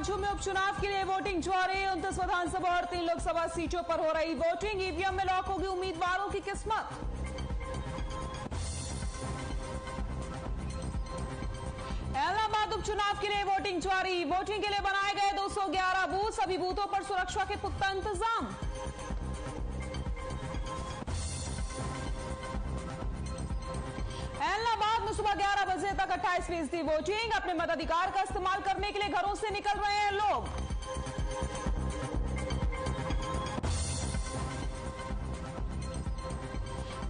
राज्यों में उपचुनाव के लिए वोटिंग जारी। 29 विधानसभा और 3 लोकसभा सीटों पर हो रही वोटिंग। ईवीएम में लॉक होगी उम्मीदवारों की किस्मत। इलाहाबाद उपचुनाव के लिए वोटिंग जारी। वोटिंग के लिए बनाए गए 211 बूथ। सभी बूथों पर सुरक्षा के पुख्ता इंतजाम। इलाहाबाद में सुबह 11 बजे तक 28% वोटिंग। अपने मताधिकार का इस्तेमाल करने के लिए घरों से निकल रहे हैं लोग।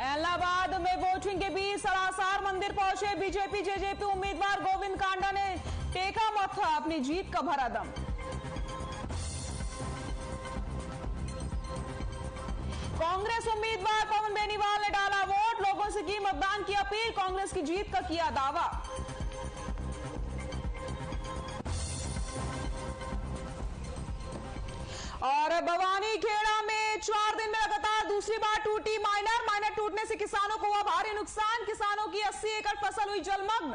इलाहाबाद में वोटिंग के बीच सलासार मंदिर पहुंचे बीजेपी जेजेपी उम्मीदवार गोविंद कांडा ने टेका माथा, अपनी जीत का भरा दम। कांग्रेस उम्मीदवार पवन बेनीवाल ने डाला वोट। लोगों से की मतदान की अपील। कांग्रेस की जीत का किया दावा। और भवानीखेड़ा में 4 दिन में लगातार दूसरी बार टूटी माइनर टूटने से किसानों को हुआ भारी नुकसान। किसानों की 80 एकड़ फसल हुई जलमग्न।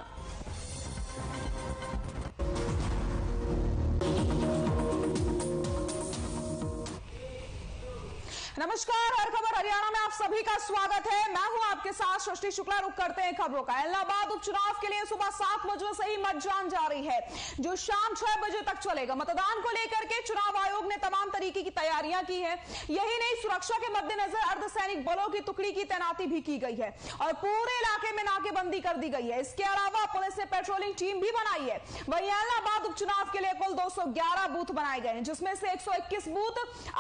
नमस्कार, हर खबर हरियाणा में आप सभी का स्वागत है। मैं हूं आपके साथ सृष्टि शुक्ला। रुक करते हैं खबरों का। इलाहाबाद उपचुनाव के लिए सुबह 7 बजे से ही मतदान जारी है, जो शाम 6 बजे तक चलेगा। मतदान को लेकर के चुनाव आयोग ने तमाम तरीके की तैयारियां की है। यही नहीं, सुरक्षा के मद्देनजर अर्धसैनिक बलों की टुकड़ी की तैनाती भी की गई है और पूरे इलाके में नाकेबंदी कर दी गई है। इसके अलावा पुलिस ने पेट्रोलिंग टीम भी बनाई है। वहीं इलाहाबाद उपचुनाव के लिए कुल 211 बूथ बनाए गए हैं, जिसमें से 121 बूथ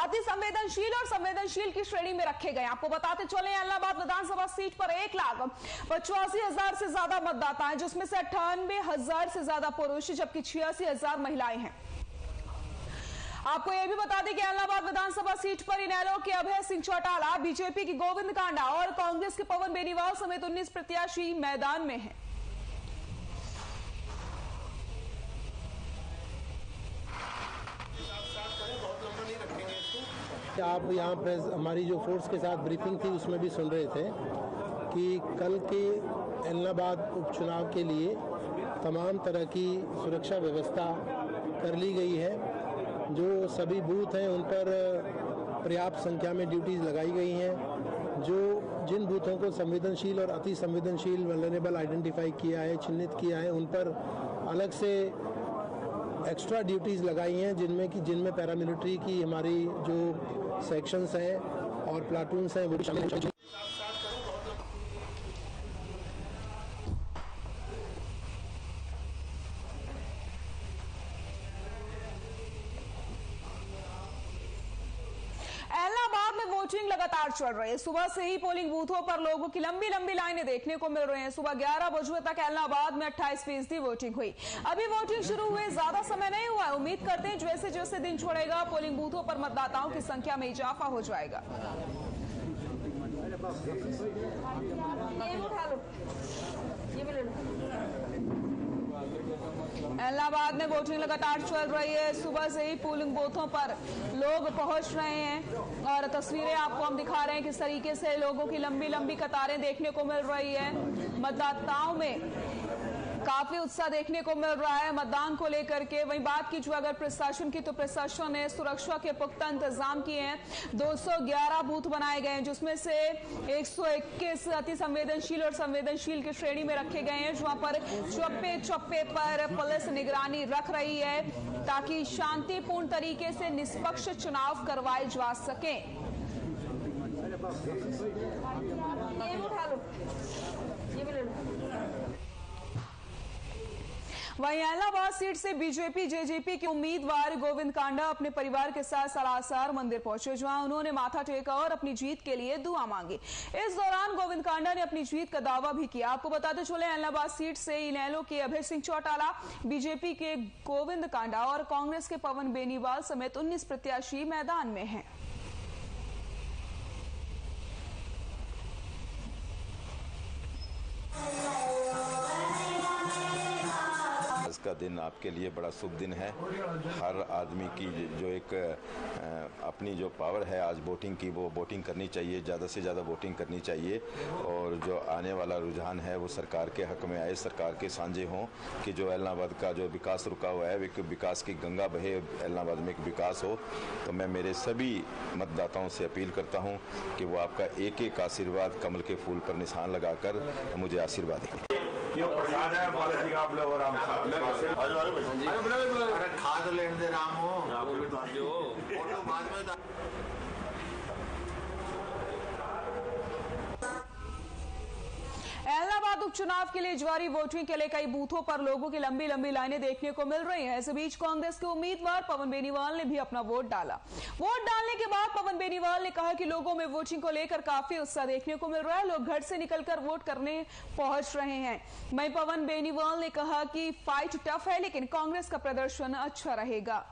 अति संवेदनशील और संवेदनशील की श्रेणी में रखे गए। आपको बताते चले, इलाहाबाद विधानसभा सीट पर 1,85,000 से ज्यादा मतदाता हैं, जिसमें से 98,000 से ज्यादा पुरुष जबकि 86,000 महिलाएं हैं। आपको यह भी बता दें कि इलाहाबाद विधानसभा सीट पर इनेलो के अभय सिंह चौटाला, बीजेपी की गोविंद कांडा और कांग्रेस के पवन बेनीवाल समेत 19 प्रत्याशी मैदान में हैं। आप यहाँ पे हमारी जो फोर्स के साथ ब्रीफिंग थी उसमें भी सुन रहे थे कि कल के इलाहाबाद उपचुनाव के लिए तमाम तरह की सुरक्षा व्यवस्था कर ली गई है। जो सभी बूथ हैं उन पर पर्याप्त संख्या में ड्यूटीज लगाई गई हैं। जिन बूथों को संवेदनशील और अति संवेदनशील वल्नरेबल आइडेंटिफाई किया है, चिन्हित किया है, उन पर अलग से एक्स्ट्रा ड्यूटीज लगाई हैं, जिनमें पैरामिलिट्री की हमारी जो सेक्शंस हैं और प्लाटून्स हैं वो भी शामिल हैं। इलाहाबाद में वोटिंग लगातार चल रही है। सुबह से ही पोलिंग बूथों पर लोगों की लंबी लंबी लाइनें देखने को मिल रही हैं। सुबह 11 बजे तक इलाहाबाद में 28% वोटिंग हुई। अभी वोटिंग शुरू हुए ज्यादा समय नहीं हुआ है। उम्मीद करते हैं जैसे जैसे दिन छोड़ेगा पोलिंग बूथों पर मतदाताओं की संख्या में इजाफा हो जाएगा। इलाहाबाद में वोटिंग लगातार चल रही है। सुबह से ही पोलिंग बूथों पर लोग पहुंच रहे हैं और तस्वीरें आपको हम दिखा रहे हैं किस तरीके से लोगों की लंबी लंबी कतारें देखने को मिल रही है। मतदाताओं में काफी उत्साह देखने को मिल रहा है मतदान को लेकर के। वहीं बात की जो अगर प्रशासन की, तो प्रशासन ने सुरक्षा के पुख्ता इंतजाम किए हैं। 211 बूथ बनाए गए हैं, जिसमें से 121 अति संवेदनशील और संवेदनशील की श्रेणी में रखे गए हैं, जहां पर चौप्पे चौप्पे पर पुलिस निगरानी रख रही है ताकि शांतिपूर्ण तरीके से निष्पक्ष चुनाव करवाए जा सके। वहीं इलाहाबाद सीट से बीजेपी जेजेपी के उम्मीदवार गोविंद कांडा अपने परिवार के साथ सलासार मंदिर पहुंचे, जहां उन्होंने माथा टेका और अपनी जीत के लिए दुआ मांगी। इस दौरान गोविंद कांडा ने अपनी जीत का दावा भी किया। आपको बताते चले, इलाहाबाद सीट से इनेलो के अभय सिंह चौटाला, बीजेपी के गोविंद कांडा और कांग्रेस के पवन बेनीवाल समेत 19 प्रत्याशी मैदान में हैं। का दिन आपके लिए बड़ा शुभ दिन है। हर आदमी की जो एक अपनी जो पावर है आज वोटिंग की, वो वोटिंग करनी चाहिए, ज़्यादा से ज़्यादा वोटिंग करनी चाहिए। और जो आने वाला रुझान है वो सरकार के हक में आए, सरकार के साझे हों कि जो इलाहाबाद का जो विकास रुका हुआ है, विकास की गंगा बहे, इलाहाबाद में एक विकास हो। तो मैं मेरे सभी मतदाताओं से अपील करता हूं कि वो आपका एक एक आशीर्वाद कमल के फूल पर निशान लगाकर मुझे आशीर्वाद दें। खाद लेने दे राम हो इलाहाबाद उपचुनाव के लिए जारी वोटिंग के लिए कई बूथों पर लोगों की लंबी लंबी लाइनें देखने को मिल रही हैं। इस बीच कांग्रेस के उम्मीदवार पवन बेनीवाल ने भी अपना वोट डाला। वोट डालने के बाद पवन बेनीवाल ने कहा कि लोगों में वोटिंग को लेकर काफी उत्साह देखने को मिल रहा है, लोग घर से निकलकर वोट करने पहुंच रहे हैं। वहीं पवन बेनीवाल ने कहा कि फाइट टफ है लेकिन कांग्रेस का प्रदर्शन अच्छा रहेगा।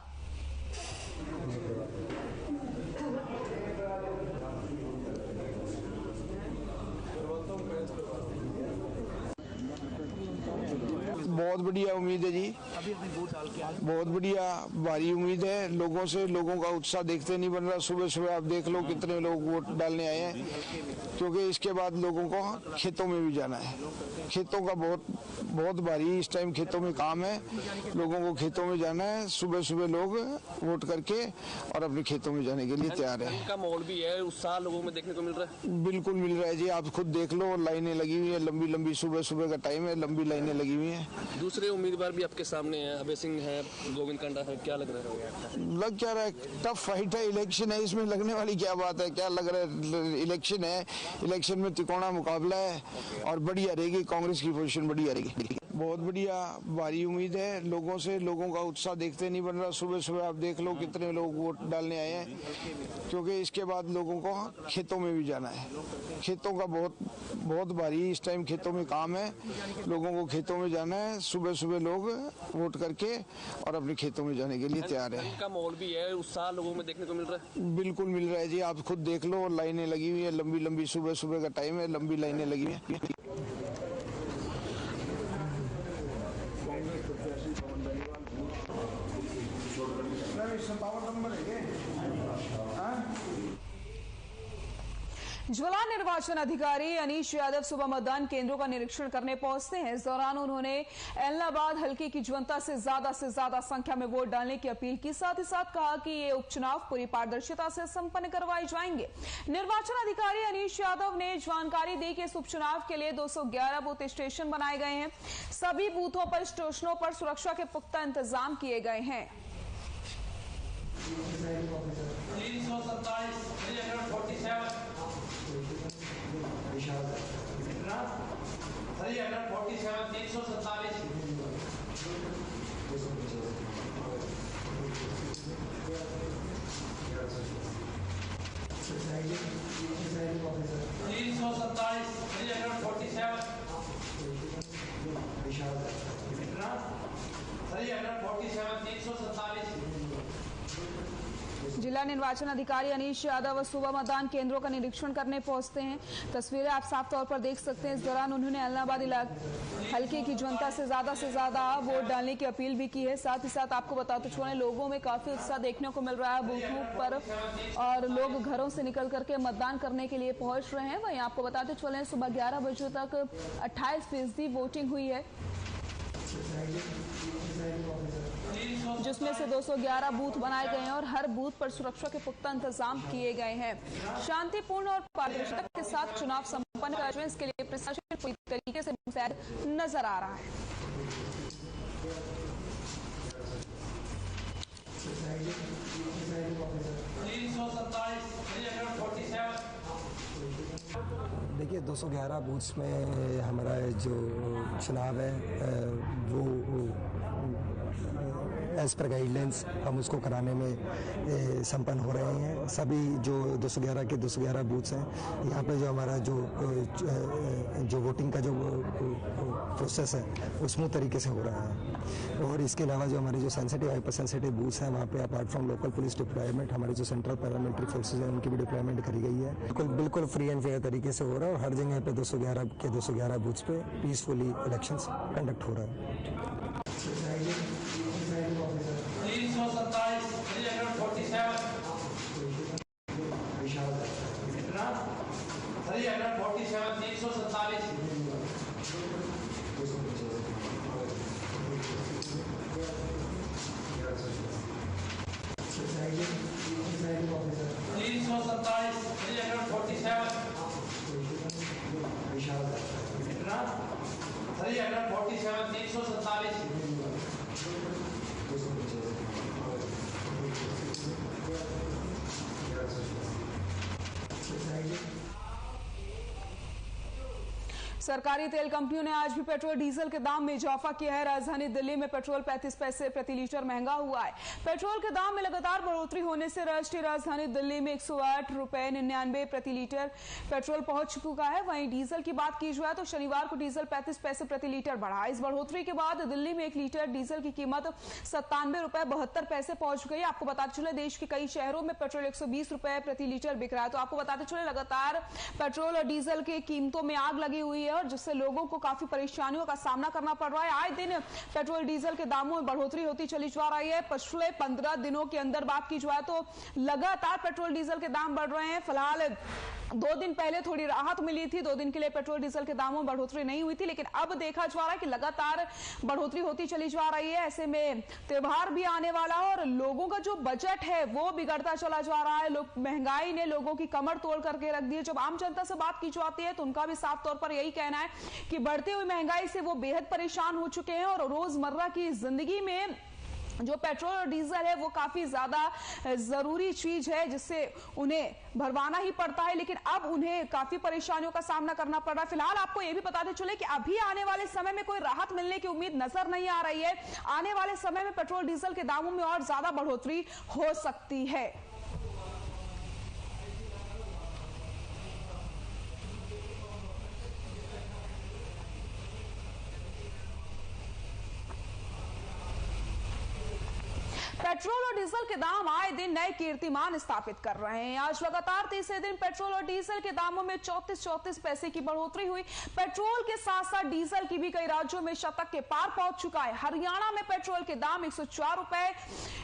बहुत बढ़िया उम्मीद है जी, बहुत बढ़िया भारी उम्मीद है लोगों से। लोगों का उत्साह देखते नहीं बन रहा। सुबह सुबह आप देख लो कितने लोग वोट डालने आए हैं, क्योंकि इसके बाद लोगों को खेतों में भी जाना है। खेतों का बहुत भारी इस टाइम खेतों में काम है, लोगों को खेतों में जाना है। सुबह सुबह लोग वोट करके और अपने खेतों में जाने के लिए तैयार है। का माहौल भी है, उत्साह लोगों में देखने को मिल रहा है। बिल्कुल मिल रहा है जी, आप खुद देख लो, लाइनें लगी हुई है, लंबी लंबी सुबह सुबह का टाइम है, लंबी लाइनें लगी हुई है। दूसरे उम्मीदवार भी आपके सामने हैं, अभय सिंह है, गोविंद कांडा है, क्या लग रहा है? लग क्या रहा है, टफ फाइट है, इलेक्शन है, इसमें लगने वाली क्या बात है, क्या लग रहा है। इलेक्शन है, इलेक्शन में तिकोना मुकाबला है और बढ़िया रहेगी, कांग्रेस की पोजीशन बढ़िया रहेगी। बहुत बढ़िया भारी उम्मीद है लोगों से। लोगों का उत्साह देखते नहीं बन रहा। सुबह सुबह आप देख लो कितने लोग वोट डालने आए हैं, क्योंकि इसके बाद लोगों को खेतों में भी जाना है। खेतों का बहुत भारी इस टाइम खेतों में काम है, लोगों को खेतों में जाना है। सुबह सुबह लोग वोट करके और अपने खेतों में जाने के लिए तैयार है। का माहौल भी है, उत्साह लोगों में देखने को मिल रहा है। बिल्कुल मिल रहा है जी, आप खुद देख लो, लाइनें लगी हुई है, लंबी लंबी सुबह सुबह का टाइम है, लंबी लाइनें लगी हुई है। जिला निर्वाचन अधिकारी अनीश यादव सुबह मतदान केंद्रों का निरीक्षण करने पहुंचते हैं। इस दौरान उन्होंने इलाहाबाद हल्के की जनता से ज्यादा संख्या में वोट डालने की अपील की। साथ ही साथ कहा कि ये उपचुनाव पूरी पारदर्शिता से संपन्न करवाए जाएंगे। निर्वाचन अधिकारी अनीश यादव ने जानकारी दी कि इस उपचुनाव के लिए 211 बूथ स्टेशन बनाए गए हैं। सभी बूथों पर स्टेशनों पर सुरक्षा के पुख्ता इंतजाम किए गए हैं। 347 जिला निर्वाचन अधिकारी अनीश यादव सुबह मतदान केंद्रों का निरीक्षण करने पहुंचते हैं। तस्वीरें आप साफ तौर पर देख सकते हैं। इस दौरान उन्होंने इलाहाबाद हल्के की जनता से ज्यादा वोट डालने की अपील भी की है। साथ ही साथ आपको बताते चलें, लोगों में काफी उत्साह देखने को मिल रहा है बूथों पर और लोग घरों से निकल करके मतदान करने के लिए पहुंच रहे हैं। वहीं आपको बताते चलें, सुबह 11 बजे तक 28% वोटिंग हुई है, जिसमें से 211 बूथ बनाए गए हैं और हर बूथ पर सुरक्षा के पुख्ता इंतजाम किए गए हैं। शांतिपूर्ण और पारदर्शिता के साथ चुनाव संपन्न कराया जाए, इसके लिए प्रशासन पूरी तरीके से मुस्तैद नजर आ रहा है। देखिए 211 बूथ्स में हमारा जो चुनाव है वो एज पर गाइडलाइंस हम उसको कराने में संपन्न हो रहे हैं। सभी जो 211 के 211 बूथ्स हैं, यहाँ पे जो हमारा जो वोटिंग का जो प्रोसेस है वो स्मूथ तरीके से हो रहा है। और इसके अलावा जो हमारे जो सेंसिटिव हाइपर सेंसिटिव बूथ्स हैं, वहाँ पे apart from local police deployment हमारे जो सेंट्रल पैरामिलिट्री फोर्सेज हैं उनकी भी डिप्लॉयमेंट करी गई है। बिल्कुल फ्री एंड फेयर तरीके से हो रहा है और हर जगह पे 211 के 211 बूथ्स पे पीसफुली इलेक्शंस कंडक्ट हो रहा है। 347 347 सरकारी तेल कंपनियों ने आज भी पेट्रोल डीजल के दाम में इजाफा किया है। राजधानी दिल्ली में पेट्रोल 35 पैसे प्रति लीटर महंगा हुआ है। पेट्रोल के दाम में लगातार बढ़ोतरी होने से राष्ट्रीय राजधानी दिल्ली में 108 रुपए 99 प्रति लीटर पेट्रोल पहुंच चुका है। वहीं डीजल की बात की जाए तो शनिवार को डीजल 35 पैसे प्रति लीटर बढ़ा। इस बढ़ोतरी के बाद दिल्ली में 1 लीटर डीजल की कीमत 97 रुपए 72 पैसे पहुंच गई। आपको बताते चले देश के कई शहरों में पेट्रोल 120 रुपए प्रति लीटर बिक रहा है। तो आपको बताते चले लगातार पेट्रोल और डीजल की कीमतों में आग लगी हुई है और जिससे लोगों को काफी परेशानियों का सामना करना पड़ रहा है। आए दिन पेट्रोल डीजल के दामों में बढ़ोतरी होती चली जा रही है। पिछले 15 दिनों के अंदर बात की जाए तो लगातार पेट्रोल डीजल के दाम बढ़ रहे हैं। फिलहाल 2 दिन पहले थोड़ी राहत मिली थी। 2 दिन के लिए पेट्रोल डीजल के दामों में बढ़ोतरी नहीं हुई थी, लेकिन अब देखा जा रहा है कि लगातार बढ़ोतरी होती चली जा रही है। ऐसे में त्योहार भी आने वाला है और लोगों का जो बजट है वो बिगड़ता चला जा रहा है। महंगाई ने लोगों की कमर तोड़ करके रख दी है। जब आम जनता से बात की जाती है तो उनका भी साफ तौर पर यही कहना है कि बढ़ती हुई महंगाई से वो बेहद परेशान हो चुके हैं और रोजमर्रा की जिंदगी में जो पेट्रोल और डीजल है वो काफी ज्यादा जरूरी चीज है जिससे उन्हें भरवाना ही पड़ता है, लेकिन अब उन्हें काफी परेशानियों का सामना करना पड़ रहा है। फिलहाल आपको यह भी बताते चले कि अभी आने वाले समय में कोई राहत मिलने की उम्मीद नजर नहीं आ रही है। आने वाले समय में पेट्रोल डीजल के दामों में और ज्यादा बढ़ोतरी हो सकती है। पेट्रोल और डीजल के दाम आए दिन नए कीर्तिमान स्थापित कर रहे हैं। आज लगातार तीसरे दिन पेट्रोल और डीजल के दामों में 34 पैसे की बढ़ोतरी हुई। पेट्रोल के साथ साथ डीजल की भी कई राज्यों में शतक के पार पहुंच चुका है। हरियाणा में पेट्रोल के दाम 104 रुपए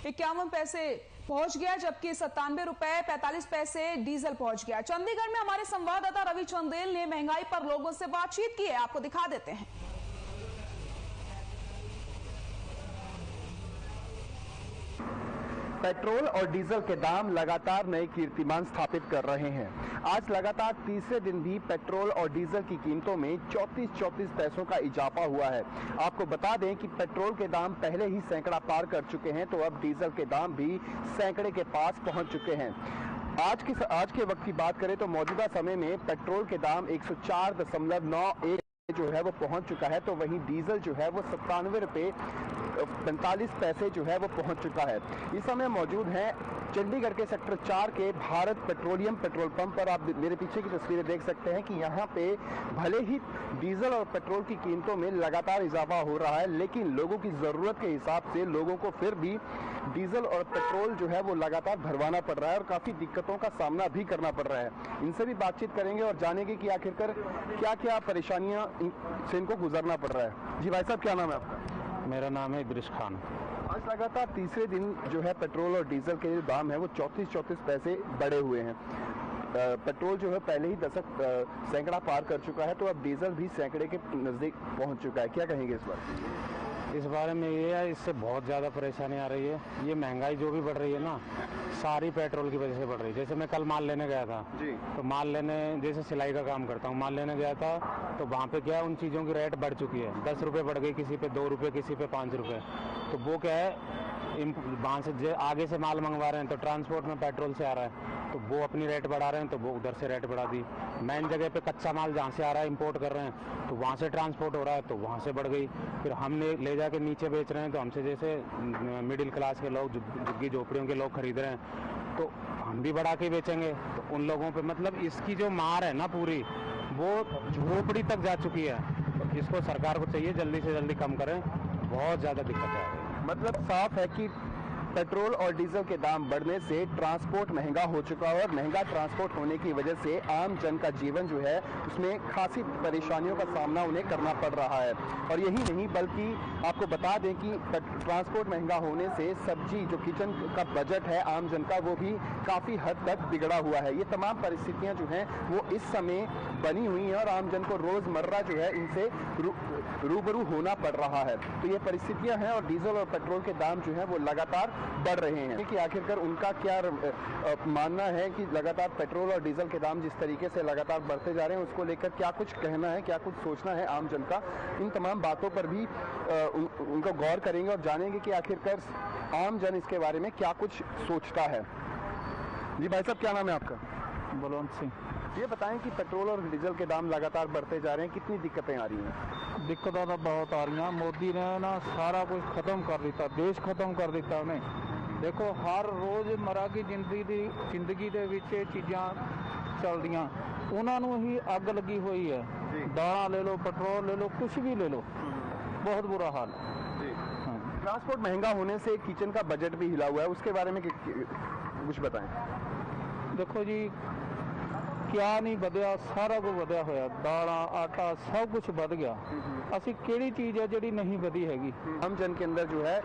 51 पैसे पहुंच गया, जबकि 97 रुपए 45 पैसे डीजल पहुंच गया। चंडीगढ़ में हमारे संवाददाता रवि चंदेल ने महंगाई पर लोगों से बातचीत की है, आपको दिखा देते हैं। पेट्रोल और डीजल के दाम लगातार नए कीर्तिमान स्थापित कर रहे हैं। आज लगातार तीसरे दिन भी पेट्रोल और डीजल की कीमतों में 34 पैसों का इजाफा हुआ है। आपको बता दें कि पेट्रोल के दाम पहले ही सैकड़ा पार कर चुके हैं, तो अब डीजल के दाम भी सैकड़े के पास पहुंच चुके हैं। आज के वक्त की बात करें तो मौजूदा समय में पेट्रोल के दाम 104.91 जो है वो पहुंच चुका है, तो वहीं डीजल जो है वो 97 रुपए 45 पैसे जो है वो पहुंच चुका है। इस समय मौजूद हैं चंडीगढ़ के सेक्टर 4 के भारत पेट्रोलियम पेट्रोल पंप पर। आप मेरे पीछे की तस्वीरें देख सकते हैं कि यहाँ पे भले ही डीजल और पेट्रोल की कीमतों में लगातार इजाफा हो रहा है, लेकिन लोगों की ज़रूरत के हिसाब से लोगों को फिर भी डीजल और पेट्रोल जो है वो लगातार भरवाना पड़ रहा है और काफ़ी दिक्कतों का सामना भी करना पड़ रहा है। इनसे भी बातचीत करेंगे और जानेंगे कि आखिरकार क्या क्या परेशानियाँ से इनको गुजरना पड़ रहा है। जी भाई साहब, क्या नाम है आपका? मेरा नाम है इद्रिस खान। आज लगातार तीसरे दिन जो है पेट्रोल और डीजल के जो दाम है वो 34 पैसे बढ़े हुए हैं। पेट्रोल जो है पहले ही सैकड़ा पार कर चुका है, तो अब डीजल भी सैकड़े के नज़दीक पहुंच चुका है। क्या कहेंगे इस बार? इस बारे में ये है, इससे बहुत ज़्यादा परेशानी आ रही है। ये महंगाई जो भी बढ़ रही है ना, सारी पेट्रोल की वजह से बढ़ रही है। जैसे मैं कल माल लेने गया था जी, तो माल लेने, जैसे सिलाई का काम करता हूँ, माल लेने गया था तो वहाँ पे क्या है, उन चीज़ों की रेट बढ़ चुकी है। 10 रुपये बढ़ गई, किसी पे 2 रुपये, किसी पे 5 रुपये। तो वो क्या है, वहाँ से आगे से माल मंगवा रहे हैं तो ट्रांसपोर्ट में पेट्रोल से आ रहा है, तो वो अपनी रेट बढ़ा रहे हैं, तो वो उधर से रेट बढ़ा दी। मेन जगह पे कच्चा माल जहाँ से आ रहा है इंपोर्ट कर रहे हैं, तो वहाँ से ट्रांसपोर्ट हो रहा है, तो वहाँ से बढ़ गई। फिर हमने ले जाके नीचे बेच रहे हैं, तो हमसे जैसे मिडिल क्लास के लोग, झुग्गी झोपड़ियों के लोग खरीद रहे हैं, तो हम भी बढ़ा के बेचेंगे। तो उन लोगों पर मतलब इसकी जो मार है ना पूरी, वो झोपड़ी तक जा चुकी है। तो इसको सरकार को चाहिए जल्दी से जल्दी कम करें, बहुत ज़्यादा दिक्कत है। मतलब साफ है कि पेट्रोल और डीजल के दाम बढ़ने से ट्रांसपोर्ट महंगा हो चुका है और महंगा ट्रांसपोर्ट होने की वजह से आम जन का जीवन जो है उसमें खासी परेशानियों का सामना उन्हें करना पड़ रहा है। और यही नहीं बल्कि आपको बता दें कि ट्रांसपोर्ट महंगा होने से सब्जी जो किचन का बजट है आम जन का वो भी काफ़ी हद तक बिगड़ा हुआ है। ये तमाम परिस्थितियां जो हैं वो इस समय बनी हुई हैं और आम जन को रोज़मर्रा जो है इनसे रूबरू होना पड़ रहा है। तो ये परिस्थितियां हैं और डीजल और पेट्रोल के दाम जो हैं वो लगातार बढ़ रहे हैं कि आखिरकार उनका क्या मानना है कि लगातार पेट्रोल और डीजल के दाम जिस तरीके से लगातार बढ़ते जा रहे हैं उसको लेकर क्या कुछ कहना है, क्या कुछ सोचना है आम जन का। इन तमाम बातों पर भी उनको गौर करेंगे और जानेंगे कि आखिरकार आम जन इसके बारे में क्या कुछ सोचता है। जी भाई साहब, क्या नाम है आपका? बलवंत सिंह। ये बताएं कि पेट्रोल और डीजल के दाम लगातार बढ़ते जा रहे हैं, कितनी दिक्कतें आ रही हैं? दिक्कतें तो बहुत आ रही हैं। मोदी ने ना सारा कुछ खत्म कर दिता, देश खत्म कर दिता उन्हें। देखो हर रोज़मर्रा की जिंदगी ਦੇ ਵਿੱਚ ਇਹ ਚੀਜ਼ਾਂ ਚੱਲਦੀਆਂ, ਉਹਨਾਂ ਨੂੰ ਹੀ ਅੱਗ ਲੱਗੀ ਹੋਈ ਹੈ। दाल ले लो, पेट्रोल ले लो, कुछ भी ले लो, बहुत बुरा हाल है। ट्रांसपोर्ट महंगा होने से किचन का बजट भी हिला हुआ है, उसके बारे में कुछ बताएं। देखो जी क्या नहीं ਵਧਿਆ, ਸਾਰਾ ਕੁਝ ਵਧਿਆ ਹੋਇਆ, ਦਾਲਾਂ आटा सब कुछ ਵੱਧ ਗਿਆ। ਅਸੀਂ ਕਿਹੜੀ ਚੀਜ਼ ਹੈ ਜਿਹੜੀ नहीं ਵਧੀ हैगी? आम जन के अंदर जो है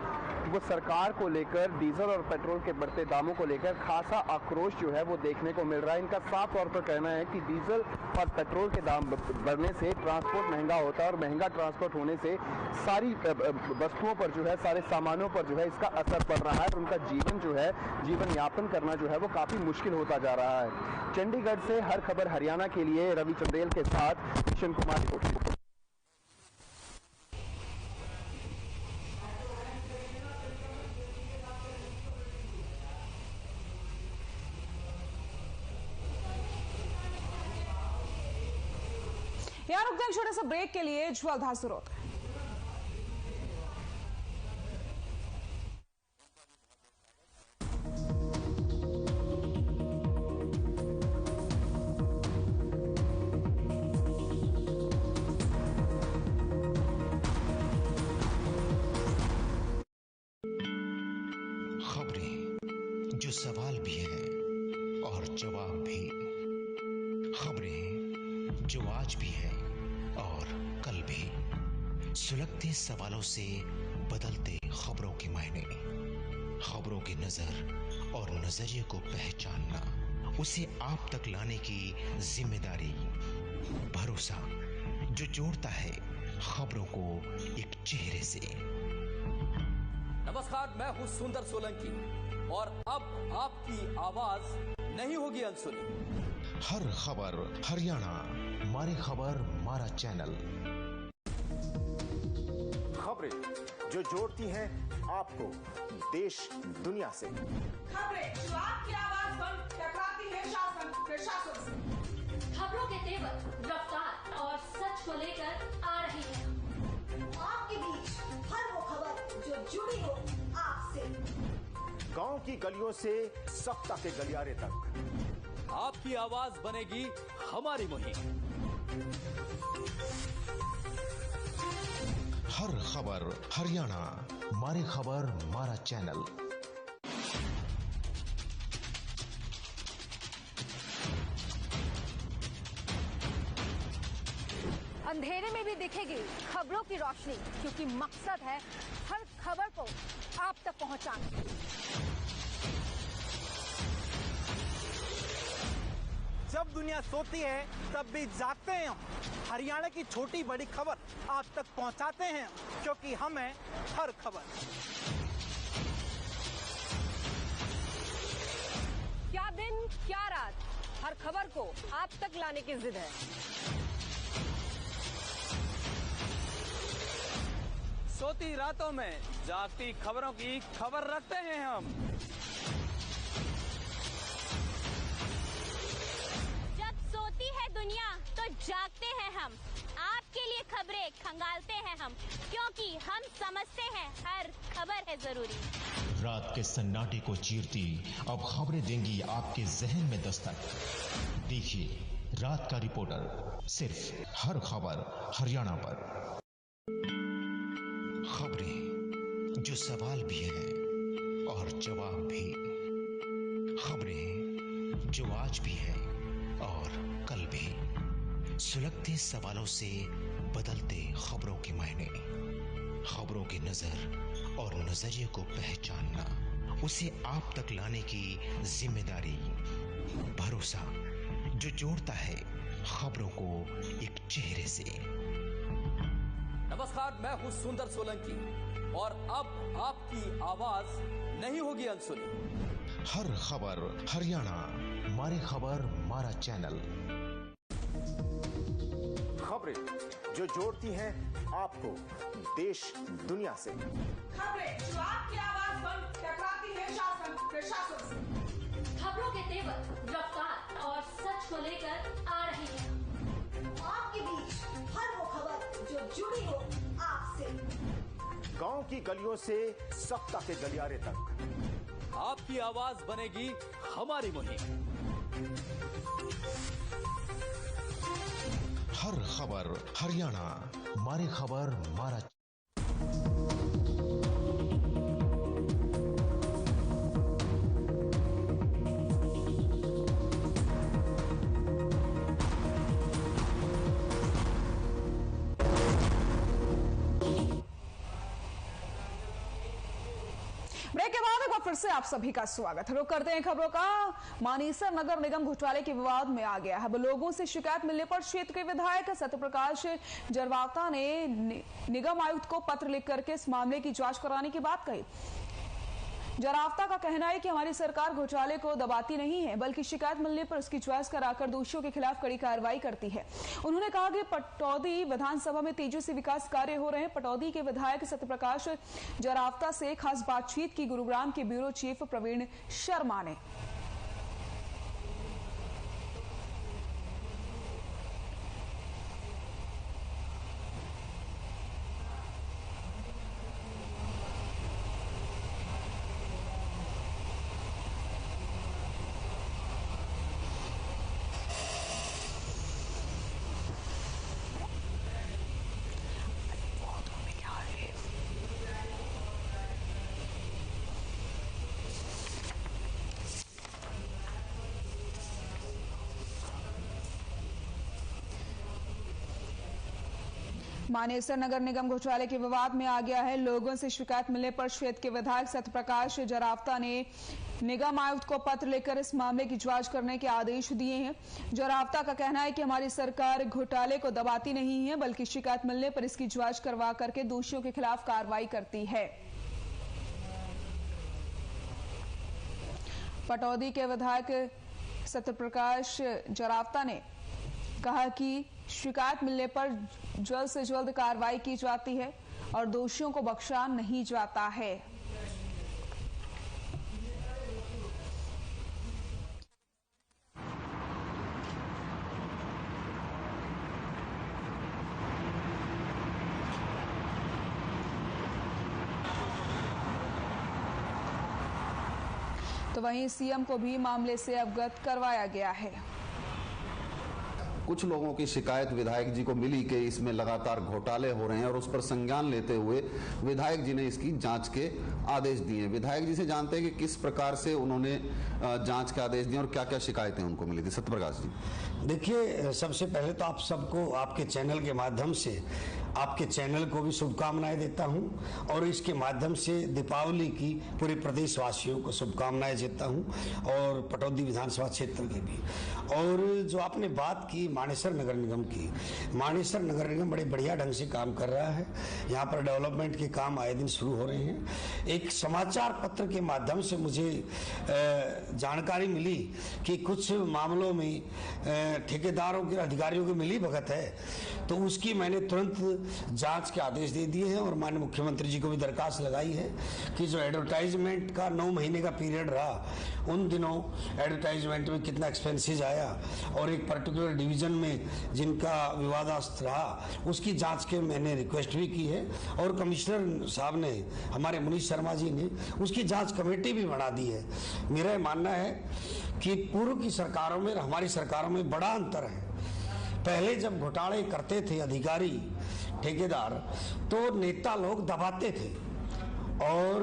वो सरकार को लेकर डीजल और पेट्रोल के बढ़ते दामों को लेकर खासा आक्रोश जो है वो देखने को मिल रहा है। इनका साफ तौर पर कहना है कि डीजल और पेट्रोल के दाम बढ़ने से ट्रांसपोर्ट महंगा होता है और महंगा ट्रांसपोर्ट होने से सारी वस्तुओं पर जो है, सारे सामानों पर जो है इसका असर पड़ रहा है। उनका जीवन जो है, जीवन यापन करना जो है वो काफ़ी मुश्किल होता जा रहा है। चंडीगढ़ से हर खबर हरियाणा के लिए रवि चंदेल के साथ किशन कुमार रिपोर्ट। यहाँ रुकते हैं छोटे से ब्रेक के लिए, जल्द हाजिर होते हैं। खबरें जो सवाल भी है और जवाब भी, खबरें जो आज भी है और कल भी, सुलगते सवालों से बदलते खबरों के मायने, खबरों की नजर और नजरिए को पहचानना, उसे आप तक लाने की जिम्मेदारी, भरोसा जो जोड़ता है खबरों को एक चेहरे से। नमस्कार, मैं हूं सुंदर सोलंकी और अब आपकी आवाज नहीं होगी अनसुनी। हर खबर हरियाणा, मारी खबर मारा चैनल। खबरें जो जोड़ती हैं आपको देश दुनिया से, खबरें जो आपकी आवाज पर टकराती है शासन प्रशासन से, खबरों के तेवर, रफ्तार और सच को लेकर आ रही है आपके बीच हर वो खबर जो जुड़ी हो आपसे। गांव की गलियों से सप्ताह के गलियारे तक आपकी आवाज बनेगी हमारी मुहिम। हर खबर हरियाणा, मारी खबर मारा चैनल। अंधेरे में भी दिखेगी खबरों की रोशनी, क्योंकि मकसद है हर खबर को आप तक पहुंचाना। जब दुनिया सोती है तब भी जागते हैं हम। हरियाणा की छोटी बड़ी खबर आप तक पहुंचाते हैं, क्योंकि हम हैं हर खबर। क्या दिन क्या रात, हर खबर को आप तक लाने की जिद है। सोती रातों में जागती खबरों की खबर रखते हैं हम। जब सोती है दुनिया तो जागते हैं हम। आपके लिए खबरें खंगालते हैं हम, क्योंकि हम समझते हैं हर खबर है जरूरी। रात के सन्नाटे को चीरती अब खबरें देंगी आपके जहन में दस्तक। देखिए रात का रिपोर्टर, सिर्फ हर खबर हरियाणा पर। खबरें जो सवाल भी है और जवाब भी। खबरें जो आज भी है और कल भी, सुलगते सवालों से बदलते खबरों के मायने, खबरों की नजर और नजरिए को पहचानना, उसे आप तक लाने की जिम्मेदारी, भरोसा जो जोड़ता है खबरों को एक चेहरे से। नमस्कार, मैं हूं सुंदर सोलंकी और अब आपकी आवाज नहीं होगी अनसुनी। हर खबर हरियाणा, मारी खबर मारा चैनल। खबरें जो जोड़ती हैं आपको देश दुनिया से। खबरें जो आपकी आवाज पर टकराती है शासन प्रशासन से। खबरों के तेवर, रफ्तार और सच को लेकर आ रही है आपके बीच हर वो खबर जो जुड़ी हो आपसे। गांव की गलियों से सत्ता के गलियारे तक आपकी आवाज बनेगी हमारी मुहिम। हर खबर हरियाणा, मारी खबर मारा। ब्रेक के बाद एक बार फिर से आप सभी का स्वागत है। रुक करते हैं खबरों का। मानेसर नगर निगम घोटाले के विवाद में आ गया है। अब लोगों से शिकायत मिलने पर क्षेत्र के विधायक सत्यप्रकाश जरवाता ने निगम आयुक्त को पत्र लिख करके इस मामले की जांच कराने की बात कही। जरावता का कहना है कि हमारी सरकार घोटाले को दबाती नहीं है, बल्कि शिकायत मिलने पर उसकी जांच कराकर दोषियों के खिलाफ कड़ी कार्रवाई करती है। उन्होंने कहा कि पटौदी विधानसभा में तेजी से विकास कार्य हो रहे हैं। पटौदी के विधायक सत्यप्रकाश जरावता से खास बातचीत की गुरुग्राम के ब्यूरो चीफ प्रवीण शर्मा ने। मानेसर नगर निगम घोटाले के विवाद में आ गया है। लोगों से शिकायत मिलने पर क्षेत्र के विधायक सत्यप्रकाश जरावता ने निगम आयुक्त को पत्र लिखकर इस मामले की जांच करने के आदेश दिए हैं। जरावता का कहना है कि हमारी सरकार घोटाले को दबाती नहीं है, बल्कि शिकायत मिलने पर इसकी जांच करवा करके दोषियों के खिलाफ कार्रवाई करती है। पटौदी के विधायक सत्यप्रकाश जरावता ने कहा कि शिकायत मिलने पर जल्द से जल्द कार्रवाई की जाती है और दोषियों को बख्शा नहीं जाता है। तो वहीं सीएम को भी मामले से अवगत करवाया गया है। कुछ लोगों की शिकायत विधायक जी को मिली कि इसमें लगातार घोटाले हो रहे हैं और उस पर संज्ञान लेते हुए विधायक जी ने इसकी जांच के आदेश दिए। विधायक जी से जानते हैं कि किस प्रकार से उन्होंने जांच के आदेश दिए और क्या क्या शिकायतें उनको मिली थी। सत्यप्रकाश जी, देखिए, सबसे पहले तो आप सबको आपके चैनल के माध्यम से आपके चैनल को भी शुभकामनाएं देता हूं और इसके माध्यम से दीपावली की पूरे प्रदेशवासियों को शुभकामनाएं देता हूं और पटौदी विधानसभा क्षेत्र के भी। और जो आपने बात की मानेसर नगर निगम की, मानेसर नगर निगम बड़े बढ़िया ढंग से काम कर रहा है। यहाँ पर डेवलपमेंट के काम आए दिन शुरू हो रहे हैं। एक समाचार पत्र के माध्यम से मुझे जानकारी मिली कि कुछ मामलों में ठेकेदारों के अधिकारियों की मिली भगत है, तो उसकी मैंने तुरंत जांच के आदेश दे दिए हैं और माननीय मुख्यमंत्री जी को भी दरखास्त लगाई है कि जो एडवर्टाइजमेंट का 9 महीने का पीरियड रहा, उन दिनों एडवर्टाइजमेंट में कितना एक्सपेंसेस आया और एक पर्टिकुलर डिवीजन में जिनका विवादास्पद रहा, उसकी जांच के मैंने रिक्वेस्ट भी की है और कमिश्नर साहब ने, हमारे मुनीश शर्मा जी ने, उसकी जांच कमेटी भी बना दी है। मेरा मानना है कि पूर्व की सरकारों में हमारी सरकारों में बड़ा अंतर है। पहले जब घोटाले करते थे अधिकारी ठेकेदार, तो नेता लोग दबाते थे और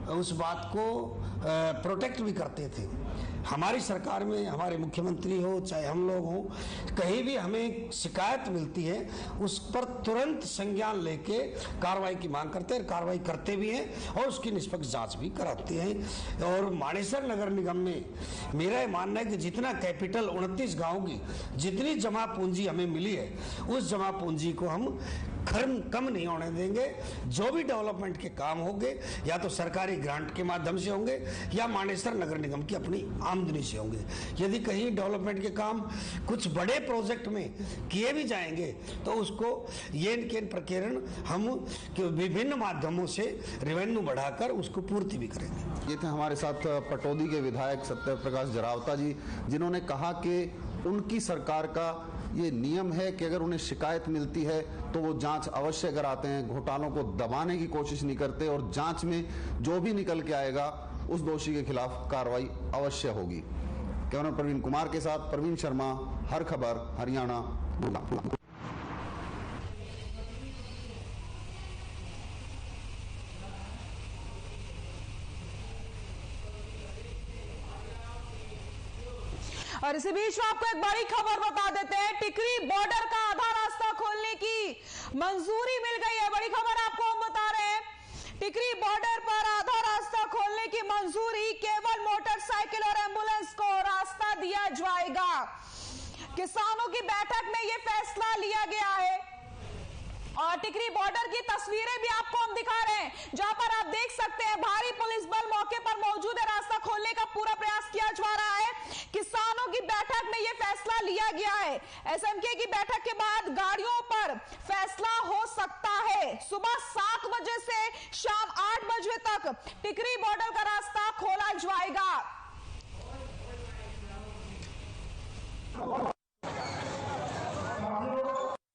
उस बात को प्रोटेक्ट भी करते थे। हमारी सरकार में हमारे मुख्यमंत्री हो चाहे हम लोग हो, कहीं भी हमें शिकायत मिलती है उस पर तुरंत संज्ञान लेके कार्रवाई की मांग करते हैं, कार्रवाई करते भी हैं और उसकी निष्पक्ष जांच भी कराते हैं। और मानेसर नगर निगम में मेरा ये मानना है कि जितना कैपिटल 29 गांव की जितनी जमा पूंजी हमें मिली है, उस जमा पूंजी को हम कम नहीं होने देंगे। जो भी डेवलपमेंट के काम होंगे या तो सरकारी ग्रांट के माध्यम से होंगे या मानेसर नगर निगम की अपनी आमदनी से होंगे। यदि कहीं डेवलपमेंट के काम कुछ बड़े प्रोजेक्ट में किए भी जाएंगे तो उसको ये प्रकरण हम विभिन्न माध्यमों से रेवेन्यू बढ़ाकर उसको पूर्ति भी करेंगे। ये थे हमारे साथ पटौदी के विधायक सत्यप्रकाश जरावता जी, जिन्होंने कहा कि उनकी सरकार का ये नियम है कि अगर उन्हें शिकायत मिलती है तो वो जांच अवश्य कराते हैं, घोटालों को दबाने की कोशिश नहीं करते और जांच में जो भी निकल के आएगा उस दोषी के खिलाफ कार्रवाई अवश्य होगी। कैमरा प्रवीण कुमार के साथ प्रवीण शर्मा, हर खबर, हरियाणा। और इसी बीच में आपको एक बड़ी खबर बता देते हैं, टिकरी बॉर्डर का आधा रास्ता खोलने की मंजूरी मिल गई है। बड़ी खबर आपको हम बता रहे हैं, टिकरी बॉर्डर पर आधा रास्ता खोलने की मंजूरी, केवल मोटरसाइकिल और एम्बुलेंस को रास्ता दिया जाएगा। किसानों की बैठक में यह फैसला लिया गया है और टिकरी बॉर्डर की तस्वीरें भी आपको हम दिखा रहे हैं, जहां पर आप देख सकते हैं भारी पुलिस बल मौके पर मौजूद है। रास्ता खोलने का पूरा प्रयास किया जा रहा है। किसानों की बैठक में यह फैसला लिया गया है। एसएमके की बैठक के बाद गाड़ियों पर फैसला हो सकता है। सुबह 7 बजे से शाम 8 बजे तक टिकरी बॉर्डर का रास्ता खोला जाएगा।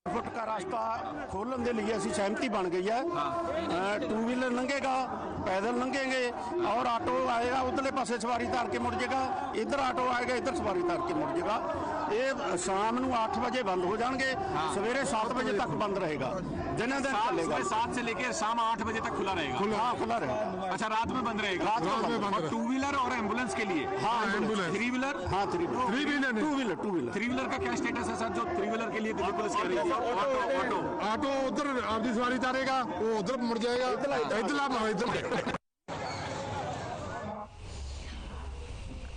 फुट का रास्ता खोलने के लिए ऐसी सहमति बन गई है। 2 व्हीलर लंघेगा, पैदल लंघेंगे और ऑटो आएगा उधरले पासे सवारी तार के मुड़ जाएगा, इधर ऑटो आएगा इधर सवारी तार के मुड़ जाएगा। ये शाम को 8 बजे बंद हो जाएंगे, सवेरे 7 बजे तक बंद रहेगा। दिन चलेगा 7 से लेकर शाम 8 बजे तक खुला रहेगा। खुला रहेगा। अच्छा, रात में बंद रहेगा। रात में बंद। 2 व्हीलर और एम्बुलेंस के लिए। हाँ, एम्बुलेंस। 3 व्हीलर। हाँ, 3 व्हीलर। 3 व्हीलर का क्या स्टेटस है सर? जो 3 व्हीलर के लिए दिल्ली पुलिस कह रही है ऑटो उधर आपकी सवारी तारेगा, वो उधर मुड़ जाएगा, इधर।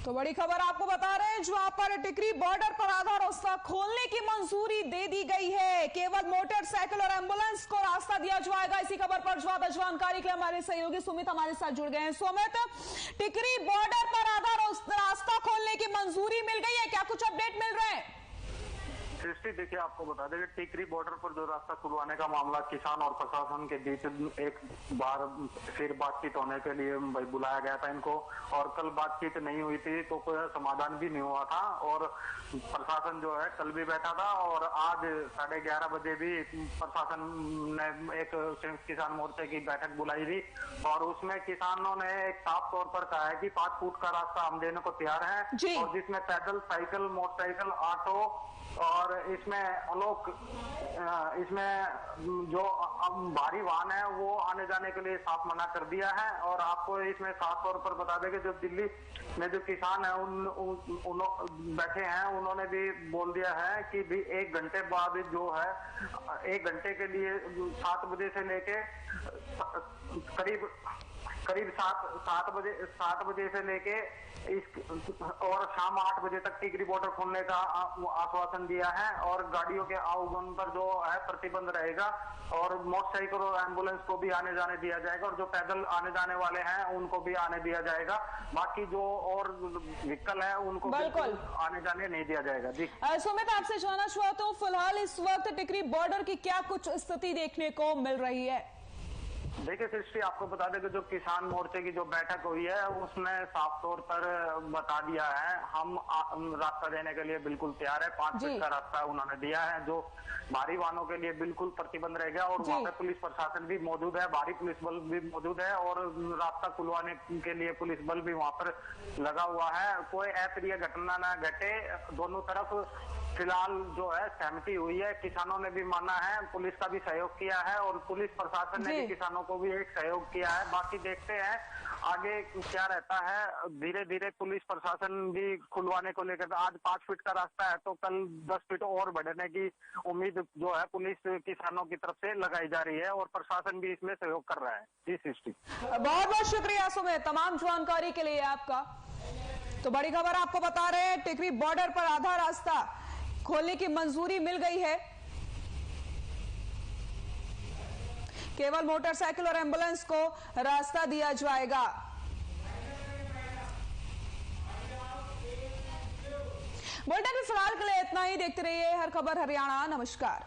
तो बड़ी खबर आपको बता रहे हैं, जहां पर टिकरी बॉर्डर पर आधा रास्ता खोलने की मंजूरी दे दी गई है। केवल मोटरसाइकिल और एम्बुलेंस को रास्ता दिया जाएगा। इसी खबर पर ज्यादा जानकारी के लिए हमारे सहयोगी सुमित हमारे साथ जुड़ गए हैं। सुमित, टिकरी बॉर्डर पर आधा रास्ता खोलने की मंजूरी मिल गई है, क्या कुछ अपडेट मिल रहे हैं? सृष्टि, देखिए आपको बता दें कि टिकरी बॉर्डर पर जो रास्ता खुलवाने का मामला किसान और प्रशासन के बीच एक बार फिर बातचीत होने के लिए बुलाया गया था इनको, और कल बातचीत नहीं हुई थी तो कोई समाधान भी नहीं हुआ था। और प्रशासन जो है कल भी बैठा था और आज 11:30 बजे भी प्रशासन ने एक संयुक्त किसान मोर्चे की बैठक बुलाई थी और उसमें किसानों ने एक साफ तौर पर कहा है कि 5 फुट का रास्ता हम देने को तैयार है, और जिसमें पैदल, साइकिल, मोटरसाइकिल, ऑटो और इसमें जो भारी वाहन है वो आने जाने के लिए साफ मना कर दिया है। और आपको इसमें साफ तौर पर बता दें कि जो दिल्ली में जो किसान है उन बैठे हैं, उन्होंने भी बोल दिया है कि भी 1 घंटे बाद जो है 1 घंटे के लिए 7 बजे से लेके करीब 7 बजे से लेके और शाम 8 बजे तक टिकरी बॉर्डर खोलने का आश्वासन दिया है। और गाड़ियों के आवागमन पर जो है प्रतिबंध रहेगा और मोटरसाइकिल और एम्बुलेंस को भी आने जाने दिया जाएगा, और जो पैदल आने जाने वाले हैं उनको भी आने दिया जाएगा। बाकी जो और व्हीकल है उनको बिल्कुल आने जाने नहीं दिया जाएगा। जी सुमित, आपसे जानना चाहता हूँ, फिलहाल इस वक्त टिकरी बॉर्डर की क्या कुछ स्थिति देखने को मिल रही है? देखिए सृष्टि, आपको बता दें कि जो किसान मोर्चे की जो बैठक हुई है उसमें साफ तौर पर बता दिया है हम रास्ता देने के लिए बिल्कुल तैयार है। 5 फीट का रास्ता उन्होंने दिया है, जो भारी वाहनों के लिए बिल्कुल प्रतिबंध रहेगा। और वहाँ पे पुलिस प्रशासन भी मौजूद है, भारी पुलिस बल भी मौजूद है और रास्ता खुलवाने के लिए पुलिस बल भी वहाँ पर लगा हुआ है। कोई अप्रिय घटना न घटे, दोनों तरफ फिलहाल जो है सहमति हुई है। किसानों ने भी माना है, पुलिस का भी सहयोग किया है और पुलिस प्रशासन ने भी किसानों को भी एक सहयोग किया है। बाकी देखते हैं आगे क्या रहता है, धीरे धीरे पुलिस प्रशासन भी खुलवाने को लेकर, आज 5 फीट का रास्ता है तो कल 10 फीट और बढ़ने की उम्मीद जो है पुलिस किसानों की तरफ से लगाई जा रही है और प्रशासन भी इसमें सहयोग कर रहा है। जी सृष्टि, बहुत बहुत शुक्रिया सुमित, तमाम जानकारी के लिए आपका। तो बड़ी खबर आपको बता रहे हैं, टिकरी बॉर्डर पर आधा रास्ता खोलने की मंजूरी मिल गई है। केवल मोटरसाइकिल और एम्बुलेंस को रास्ता दिया जाएगा। बुलेटिन में फिलहाल के लिए इतना ही। देखते रहिए हर खबर हरियाणा। नमस्कार।